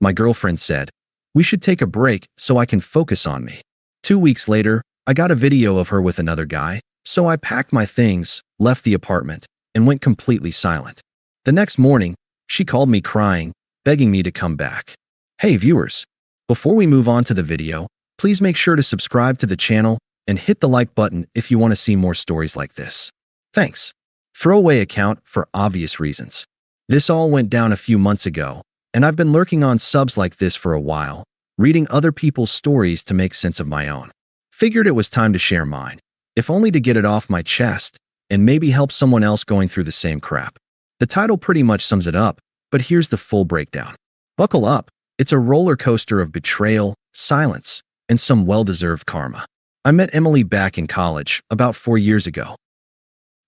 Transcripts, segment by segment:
My girlfriend said, "We should take a break so I can focus on me." 2 weeks later, I got a video of her with another guy, so I packed my things, left the apartment, and went completely silent. The next morning, she called me crying, begging me to come back. Hey viewers, before we move on to the video, please make sure to subscribe to the channel and hit the like button if you want to see more stories like this. Thanks. Throwaway account for obvious reasons. This all went down a few months ago, and I've been lurking on subs like this for a while, reading other people's stories to make sense of my own. Figured it was time to share mine, if only to get it off my chest and maybe help someone else going through the same crap. The title pretty much sums it up, but here's the full breakdown. Buckle up, it's a roller coaster of betrayal, silence, and some well-deserved karma. I met Emily back in college about 4 years ago.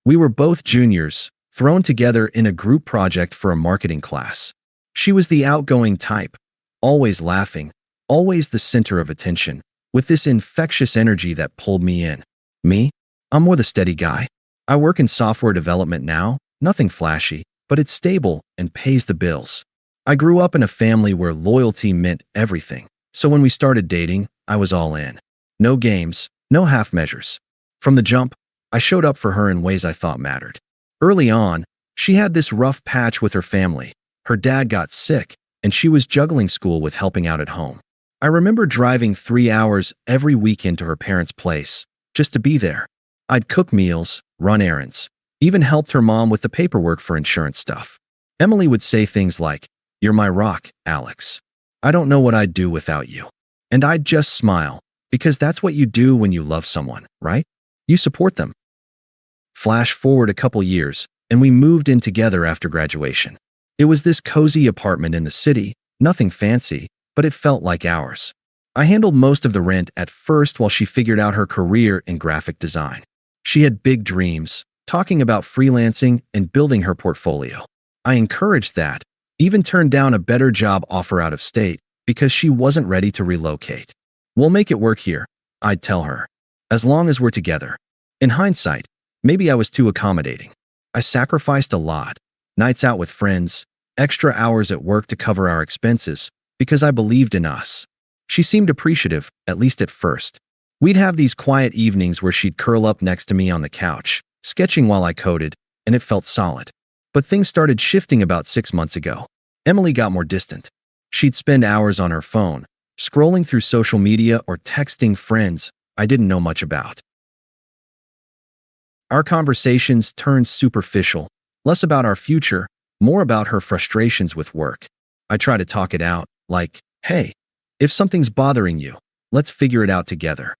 We were both juniors, thrown together in a group project for a marketing class. She was the outgoing type, always laughing, always the center of attention, with this infectious energy that pulled me in. Me? I'm more the steady guy. I work in software development now, nothing flashy, but it's stable and pays the bills. I grew up in a family where loyalty meant everything, so when we started dating, I was all in. No games, no half measures. From the jump, I showed up for her in ways I thought mattered. Early on, she had this rough patch with her family. Her dad got sick, and she was juggling school with helping out at home. I remember driving 3 hours every weekend to her parents' place, just to be there. I'd cook meals, run errands, even helped her mom with the paperwork for insurance stuff. Emily would say things like, "You're my rock, Alex. I don't know what I'd do without you." And I'd just smile, because that's what you do when you love someone, right? You support them. Flash forward a couple years, and we moved in together after graduation. It was this cozy apartment in the city, nothing fancy, but it felt like ours. I handled most of the rent at first while she figured out her career in graphic design. She had big dreams, talking about freelancing and building her portfolio. I encouraged that, even turned down a better job offer out of state because she wasn't ready to relocate. "We'll make it work here," I'd tell her, "as long as we're together." In hindsight, maybe I was too accommodating. I sacrificed a lot, nights out with friends, extra hours at work to cover our expenses, because I believed in us. She seemed appreciative, at least at first. We'd have these quiet evenings where she'd curl up next to me on the couch, sketching while I coded, and it felt solid. But things started shifting about 6 months ago. Emily got more distant. She'd spend hours on her phone, scrolling through social media or texting friends I didn't know much about. Our conversations turned superficial, less about our future, more about her frustrations with work. I try to talk it out, like, "Hey, if something's bothering you, let's figure it out together."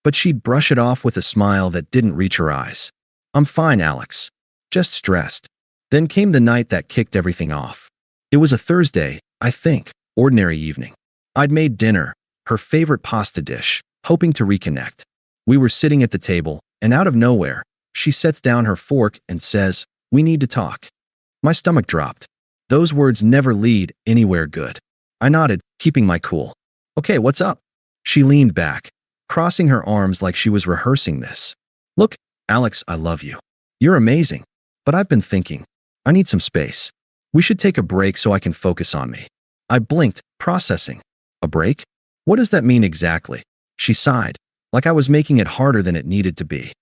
But she'd brush it off with a smile that didn't reach her eyes. "I'm fine, Alex. Just stressed." Then came the night that kicked everything off. It was a Thursday, I think, ordinary evening. I'd made dinner, her favorite pasta dish, hoping to reconnect. We were sitting at the table, and out of nowhere, she sets down her fork and says, "We need to talk." My stomach dropped. Those words never lead anywhere good. I nodded, keeping my cool. "Okay, what's up?" She leaned back, crossing her arms like she was rehearsing this. "Look, Alex, I love you. You're amazing. But I've been thinking. I need some space. We should take a break so I can focus on me." I blinked, processing. "A break? What does that mean exactly?" She sighed, like I was making it harder than it needed to be.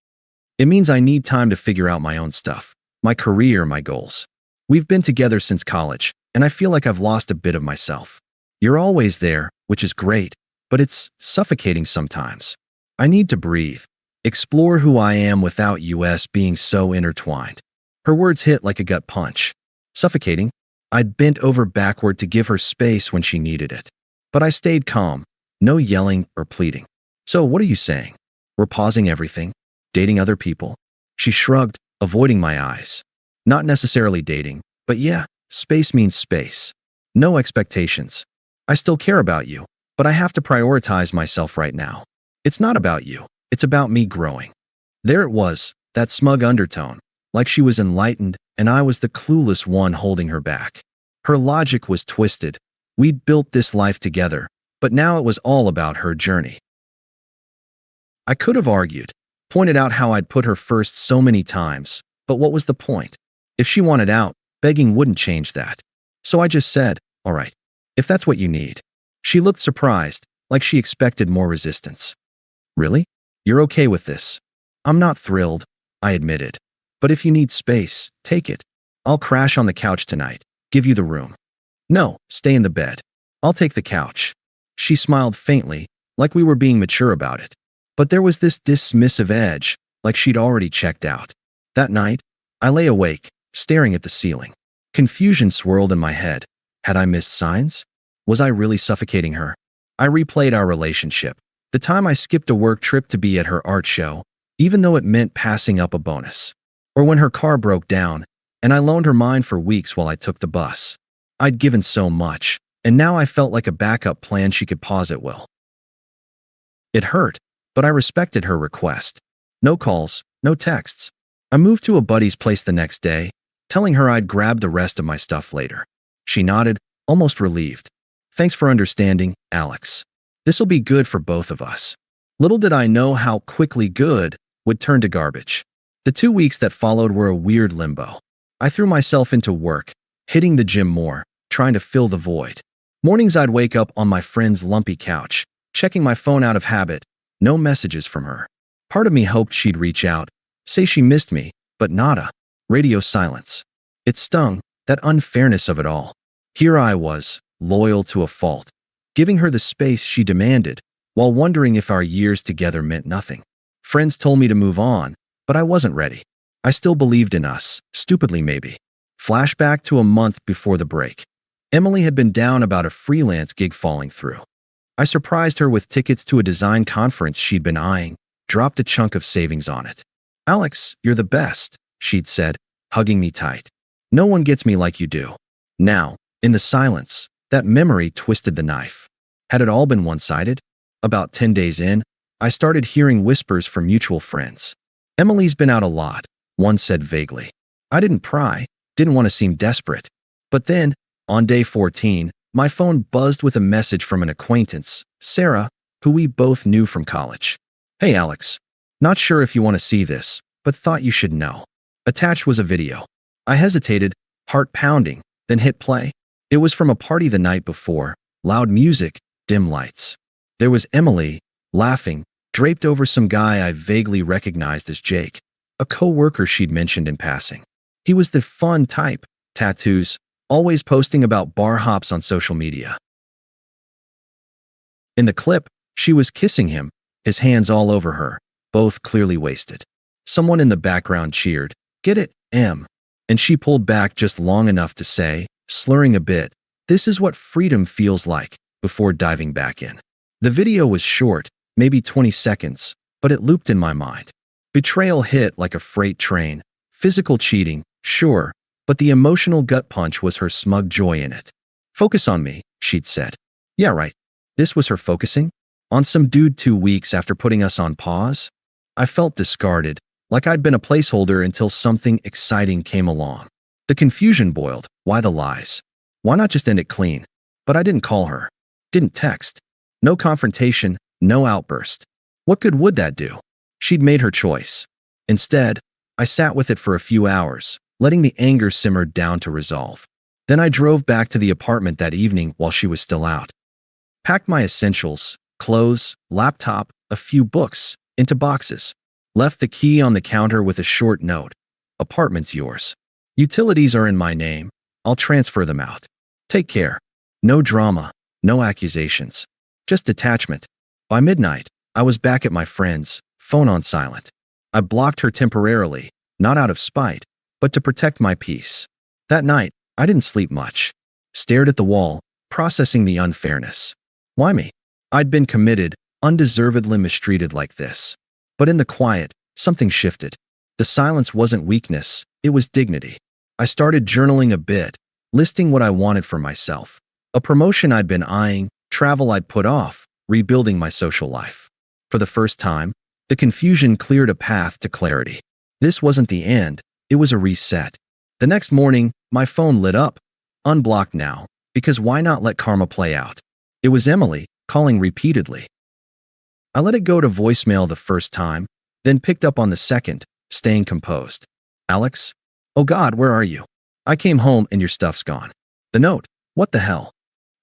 "It means I need time to figure out my own stuff, my career, my goals. We've been together since college, and I feel like I've lost a bit of myself. You're always there, which is great, but it's suffocating sometimes. I need to breathe, explore who I am without us being so intertwined." Her words hit like a gut punch. Suffocating? I'd bent over backward to give her space when she needed it. But I stayed calm, no yelling or pleading. "So what are you saying? We're pausing everything? Dating other people?" She shrugged, avoiding my eyes. "Not necessarily dating, but yeah, space means space. No expectations. I still care about you, but I have to prioritize myself right now. It's not about you, it's about me growing." There it was, that smug undertone, like she was enlightened and I was the clueless one holding her back. Her logic was twisted. We'd built this life together, but now it was all about her journey. I could have argued, pointed out how I'd put her first so many times, but what was the point? If she wanted out, begging wouldn't change that. So I just said, "All right. if that's what you need. She looked surprised, like she expected more resistance. Really? You're okay with this? I'm not thrilled, I admitted. But if you need space, take it. I'll crash on the couch tonight. Give you the room. No, stay in the bed. I'll take the couch. She smiled faintly, like we were being mature about it. But there was this dismissive edge, like she'd already checked out. That night, I lay awake, staring at the ceiling. Confusion swirled in my head. Had I missed signs? Was I really suffocating her? I replayed our relationship. The time I skipped a work trip to be at her art show, even though it meant passing up a bonus. Or when her car broke down, and I loaned her mine for weeks while I took the bus. I'd given so much, and now I felt like a backup plan she could pause at will. It hurt, but I respected her request. No calls, no texts. I moved to a buddy's place the next day, telling her I'd grab the rest of my stuff later. She nodded, almost relieved. Thanks for understanding, Alex. This'll be good for both of us. Little did I know how quickly good would turn to garbage. The 2 weeks that followed were a weird limbo. I threw myself into work, hitting the gym more, trying to fill the void. Mornings I'd wake up on my friend's lumpy couch, checking my phone out of habit, no messages from her. Part of me hoped she'd reach out, say she missed me, but nada. Radio silence. It stung, that unfairness of it all. Here I was, loyal to a fault, giving her the space she demanded, while wondering if our years together meant nothing. Friends told me to move on, but I wasn't ready. I still believed in us, stupidly maybe. Flashback to a month before the break. Emily had been down about a freelance gig falling through. I surprised her with tickets to a design conference she'd been eyeing, dropped a chunk of savings on it. Alex, you're the best, she'd said, hugging me tight. No one gets me like you do. Now, in the silence, that memory twisted the knife. Had it all been one-sided? About 10 days in, I started hearing whispers from mutual friends. Emily's been out a lot, one said vaguely. I didn't pry, didn't want to seem desperate. But then, on day 14, my phone buzzed with a message from an acquaintance, Sarah, who we both knew from college. Hey Alex, not sure if you want to see this, but thought you should know. Attached was a video. I hesitated, heart pounding, then hit play. It was from a party the night before, loud music, dim lights. There was Emily, laughing, draped over some guy I vaguely recognized as Jake, a co-worker she'd mentioned in passing. He was the fun type, tattoos, always posting about bar hops on social media. In the clip, she was kissing him, his hands all over her, both clearly wasted. Someone in the background cheered, "Get it, Em," and she pulled back just long enough to say, slurring a bit, "This is what freedom feels like," before diving back in. The video was short, maybe 20 seconds, but it looped in my mind. Betrayal hit like a freight train. Physical cheating, sure, but the emotional gut punch was her smug joy in it. "Focus on me," she'd said. Yeah, right. This was her focusing? On some dude 2 weeks after putting us on pause? I felt discarded, like I'd been a placeholder until something exciting came along. The confusion boiled. Why the lies? Why not just end it clean? But I didn't call her. Didn't text. No confrontation, no outburst. What good would that do? She'd made her choice. Instead, I sat with it for a few hours, letting the anger simmer down to resolve. Then I drove back to the apartment that evening while she was still out. Packed my essentials, clothes, laptop, a few books, into boxes. Left the key on the counter with a short note. "Apartment's yours. Utilities are in my name. I'll transfer them out. Take care." No drama, no accusations. Just detachment. By midnight, I was back at my friend's, phone on silent. I blocked her temporarily, not out of spite, but to protect my peace. That night, I didn't sleep much. Stared at the wall, processing the unfairness. Why me? I'd been committed, undeservedly mistreated like this. But in the quiet, something shifted. The silence wasn't weakness, it was dignity. I started journaling a bit, listing what I wanted for myself. A promotion I'd been eyeing, travel I'd put off, rebuilding my social life. For the first time, the confusion cleared a path to clarity. This wasn't the end, it was a reset. The next morning, my phone lit up. Unblocked now, because why not let karma play out? It was Emily, calling repeatedly. I let it go to voicemail the first time, then picked up on the second, staying composed. "Alex? Oh God, where are you? I came home and your stuff's gone." The note, "What the hell?"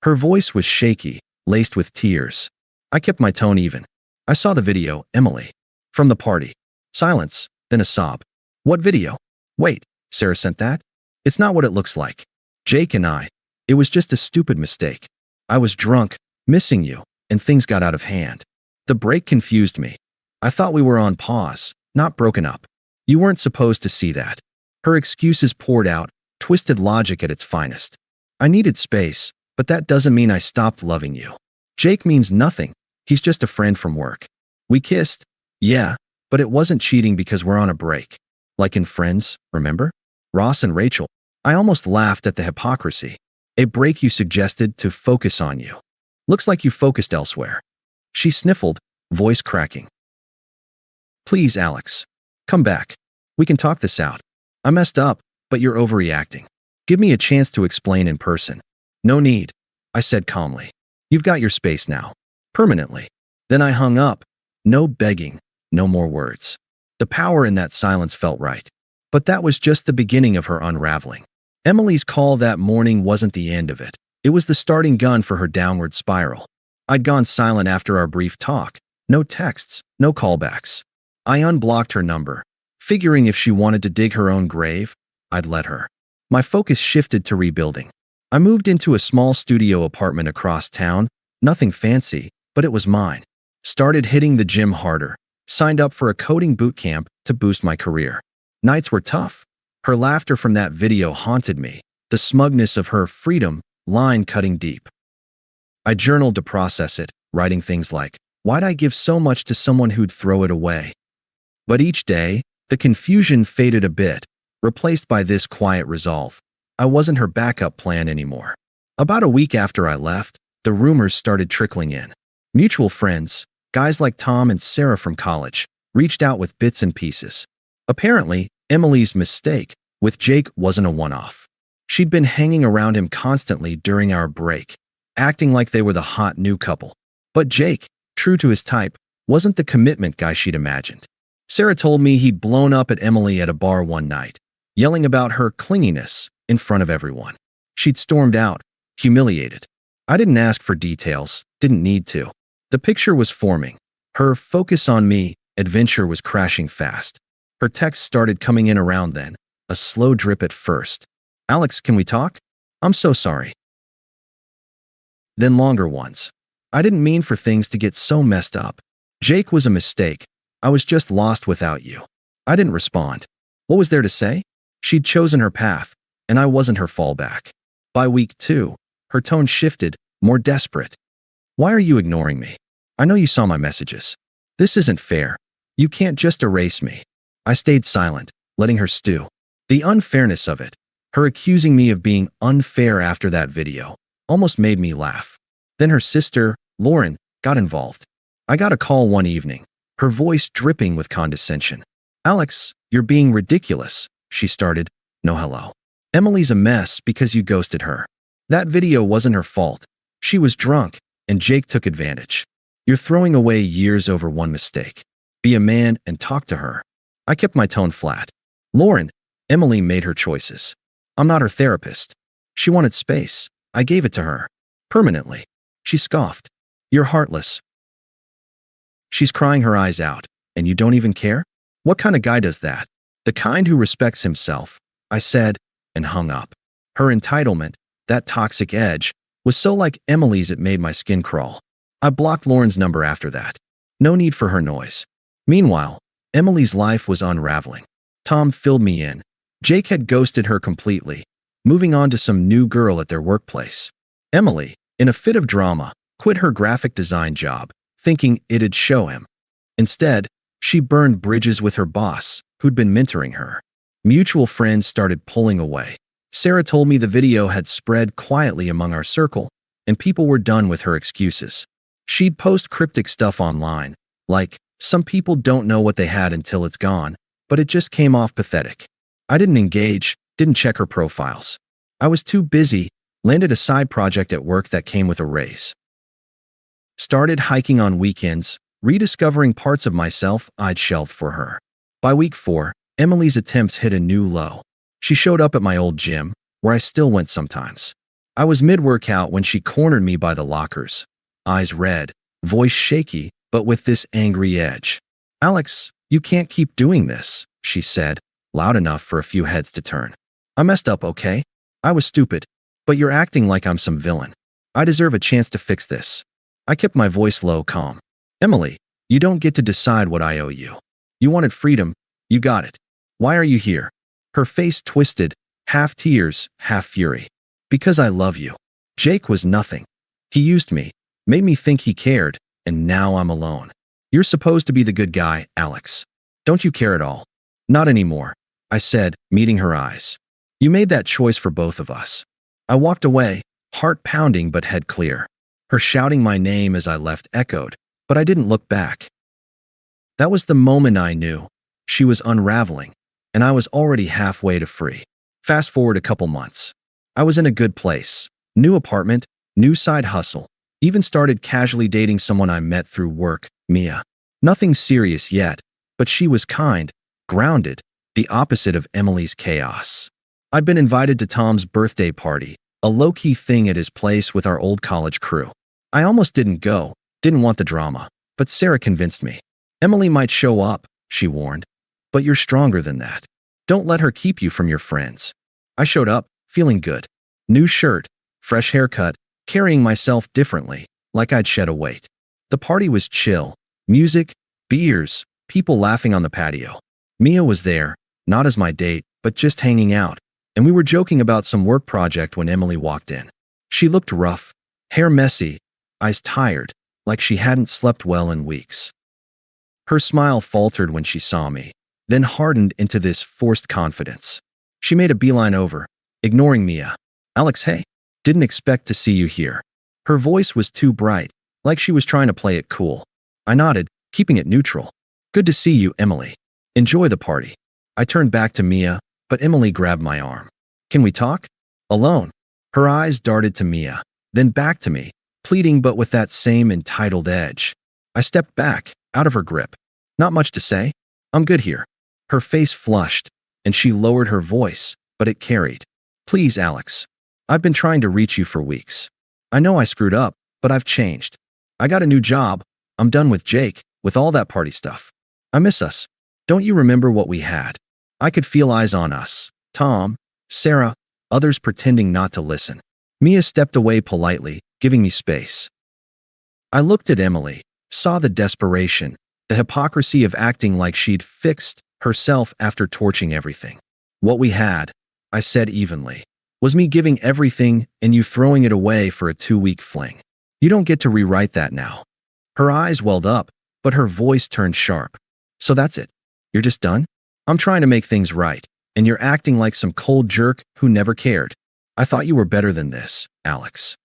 Her voice was shaky, laced with tears. I kept my tone even. I saw the video, Emily. From the party. Silence, then a sob. What video? Wait, Sarah sent that? It's not what it looks like. Jake and I. It was just a stupid mistake. I was drunk, missing you, and things got out of hand. The break confused me. I thought we were on pause, not broken up. You weren't supposed to see that. Her excuses poured out, twisted logic at its finest. I needed space, but that doesn't mean I stopped loving you. Jake means nothing. He's just a friend from work. We kissed. Yeah, but it wasn't cheating because we're on a break. Like in Friends, remember? Ross and Rachel. I almost laughed at the hypocrisy. A break you suggested to focus on you. Looks like you focused elsewhere. She sniffled, voice cracking. Please, Alex. Come back. We can talk this out. I messed up, but you're overreacting. Give me a chance to explain in person. No need, I said calmly. You've got your space now. Permanently. Then I hung up. No begging, no more words. The power in that silence felt right. But that was just the beginning of her unraveling. Emily's call that morning wasn't the end of it. It was the starting gun for her downward spiral. I'd gone silent after our brief talk. No texts, no callbacks. I unblocked her number, figuring if she wanted to dig her own grave, I'd let her. My focus shifted to rebuilding. I moved into a small studio apartment across town, nothing fancy, but it was mine. Started hitting the gym harder, signed up for a coding boot camp to boost my career. Nights were tough. Her laughter from that video haunted me, the smugness of her freedom line cutting deep. I journaled to process it, writing things like, why'd I give so much to someone who'd throw it away? But each day, the confusion faded a bit, replaced by this quiet resolve. I wasn't her backup plan anymore. About a week after I left, the rumors started trickling in. Mutual friends, guys like Tom and Sarah from college, reached out with bits and pieces. Apparently, Emily's mistake with Jake wasn't a one-off. She'd been hanging around him constantly during our break, acting like they were the hot new couple. But Jake, true to his type, wasn't the commitment guy she'd imagined. Sarah told me he'd blown up at Emily at a bar one night, yelling about her clinginess in front of everyone. She'd stormed out, humiliated. I didn't ask for details, didn't need to. The picture was forming. Her focus on me, adventure was crashing fast. Her texts started coming in around then, a slow drip at first. Alex, can we talk? I'm so sorry. Then longer ones. I didn't mean for things to get so messed up. Jake was a mistake. I was just lost without you. I didn't respond. What was there to say? She'd chosen her path, and I wasn't her fallback. By week 2, her tone shifted, more desperate. Why are you ignoring me? I know you saw my messages. This isn't fair. You can't just erase me. I stayed silent, letting her stew. The unfairness of it, her accusing me of being unfair after that video, almost made me laugh. Then her sister, Lauren, got involved. I got a call one evening, her voice dripping with condescension. Alex, you're being ridiculous, she started. No hello. Emily's a mess because you ghosted her. That video wasn't her fault. She was drunk, and Jake took advantage. You're throwing away years over one mistake. Be a man and talk to her. I kept my tone flat. Lauren, Emily made her choices. I'm not her therapist. She wanted space. I gave it to her. Permanently. She scoffed. You're heartless. She's crying her eyes out, and you don't even care? What kind of guy does that? The kind who respects himself, I said, and hung up. Her entitlement, that toxic edge, was so like Emily's it made my skin crawl. I blocked Lauren's number after that. No need for her noise. Meanwhile, Emily's life was unraveling. Tom filled me in. Jake had ghosted her completely, moving on to some new girl at their workplace. Emily, in a fit of drama, quit her graphic design job, thinking it'd show him. Instead, she burned bridges with her boss, who'd been mentoring her. Mutual friends started pulling away. Sarah told me the video had spread quietly among our circle, and people were done with her excuses. She'd post cryptic stuff online, like, some people don't know what they had until it's gone, but it just came off pathetic. I didn't engage, didn't check her profiles. I was too busy, landed a side project at work that came with a raise. Started hiking on weekends, rediscovering parts of myself I'd shelved for her. By week 4, Emily's attempts hit a new low. She showed up at my old gym, where I still went sometimes. I was mid-workout when she cornered me by the lockers, eyes red, voice shaky, but with this angry edge. "Alex, you can't keep doing this," she said, loud enough for a few heads to turn. "I messed up, okay? I was stupid, but you're acting like I'm some villain. I deserve a chance to fix this." I kept my voice low, calm. "Emily, you don't get to decide what I owe you. You wanted freedom, you got it. Why are you here?" Her face twisted, half tears, half fury. "Because I love you. Jake was nothing. He used me, made me think he cared, and now I'm alone. You're supposed to be the good guy, Alex. Don't you care at all?" "Not anymore," I said, meeting her eyes. "You made that choice for both of us." I walked away, heart pounding but head clear. Her shouting my name as I left echoed, but I didn't look back. That was the moment I knew. She was unraveling, and I was already halfway to free. Fast forward a couple months. I was in a good place. New apartment, new side hustle. Even started casually dating someone I met through work, Mia. Nothing serious yet, but she was kind, grounded, the opposite of Emily's chaos. I'd been invited to Tom's birthday party, a low-key thing at his place with our old college crew. I almost didn't go, didn't want the drama, but Sarah convinced me. "Emily might show up," she warned, "but you're stronger than that. Don't let her keep you from your friends." I showed up, feeling good. New shirt, fresh haircut, carrying myself differently, like I'd shed a weight. The party was chill. Music, beers, people laughing on the patio. Mia was there, not as my date, but just hanging out, and we were joking about some work project when Emily walked in. She looked rough, hair messy, eyes tired, like she hadn't slept well in weeks. Her smile faltered when she saw me, then hardened into this forced confidence. She made a beeline over, ignoring Mia. "Alex, hey, didn't expect to see you here." Her voice was too bright, like she was trying to play it cool. I nodded, keeping it neutral. "Good to see you, Emily. Enjoy the party." I turned back to Mia, but Emily grabbed my arm. "Can we talk? Alone?" Her eyes darted to Mia, then back to me, pleading but with that same entitled edge. I stepped back, out of her grip. "Not much to say. I'm good here." Her face flushed, and she lowered her voice, but it carried. "Please, Alex. I've been trying to reach you for weeks. I know I screwed up, but I've changed. I got a new job. I'm done with Jake, with all that party stuff. I miss us. Don't you remember what we had?" I could feel eyes on us. Tom, Sarah, others pretending not to listen. Mia stepped away politely, giving me space. I looked at Emily, saw the desperation, the hypocrisy of acting like she'd fixed herself after torching everything. "What we had," I said evenly, "was me giving everything and you throwing it away for a 2-week fling. You don't get to rewrite that now." Her eyes welled up, but her voice turned sharp. "So that's it? You're just done? I'm trying to make things right, and you're acting like some cold jerk who never cared. I thought you were better than this, Alex."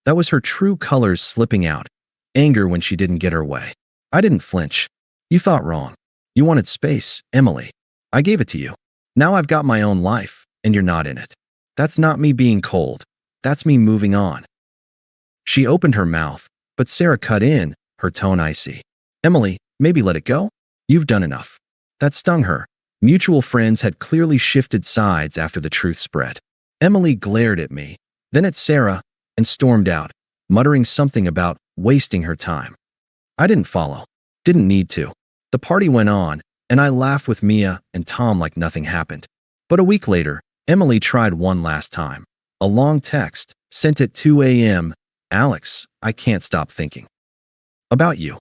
That was her true colors slipping out, anger when she didn't get her way. I didn't flinch. "You thought wrong. You wanted space, Emily. I gave it to you. Now I've got my own life, and you're not in it. That's not me being cold. That's me moving on." She opened her mouth, but Sarah cut in, her tone icy. "Emily, maybe let it go? You've done enough." That stung her. Mutual friends had clearly shifted sides after the truth spread. Emily glared at me, then at Sarah, and stormed out, muttering something about wasting her time. I didn't follow. Didn't need to. The party went on, and I laughed with Mia and Tom like nothing happened. But a week later, Emily tried one last time. A long text, sent at 2 a.m. "Alex, I can't stop thinking about you.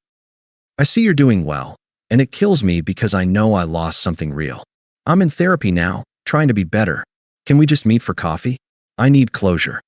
I see you're doing well, and it kills me because I know I lost something real. I'm in therapy now, trying to be better. Can we just meet for coffee? I need closure."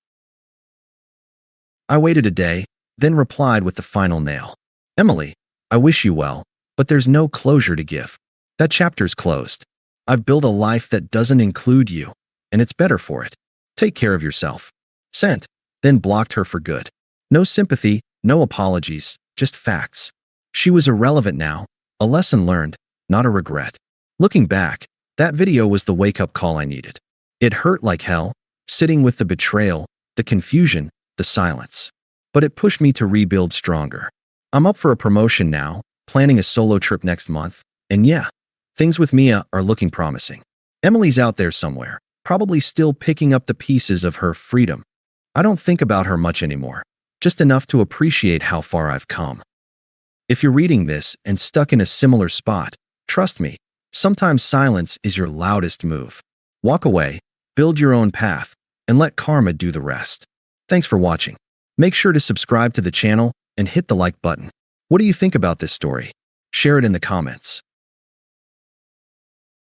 I waited a day, then replied with the final nail. "Emily, I wish you well, but there's no closure to give. That chapter's closed. I've built a life that doesn't include you, and it's better for it. Take care of yourself." Sent, then blocked her for good. No sympathy, no apologies, just facts. She was irrelevant now, a lesson learned, not a regret. Looking back, that video was the wake-up call I needed. It hurt like hell, sitting with the betrayal, the confusion, the silence. But it pushed me to rebuild stronger. I'm up for a promotion now, planning a solo trip next month, and yeah, things with Mia are looking promising. Emily's out there somewhere, probably still picking up the pieces of her freedom. I don't think about her much anymore, just enough to appreciate how far I've come. If you're reading this and stuck in a similar spot, trust me, sometimes silence is your loudest move. Walk away, build your own path, and let karma do the rest. Thanks for watching. Make sure to subscribe to the channel and hit the like button. What do you think about this story? Share it in the comments.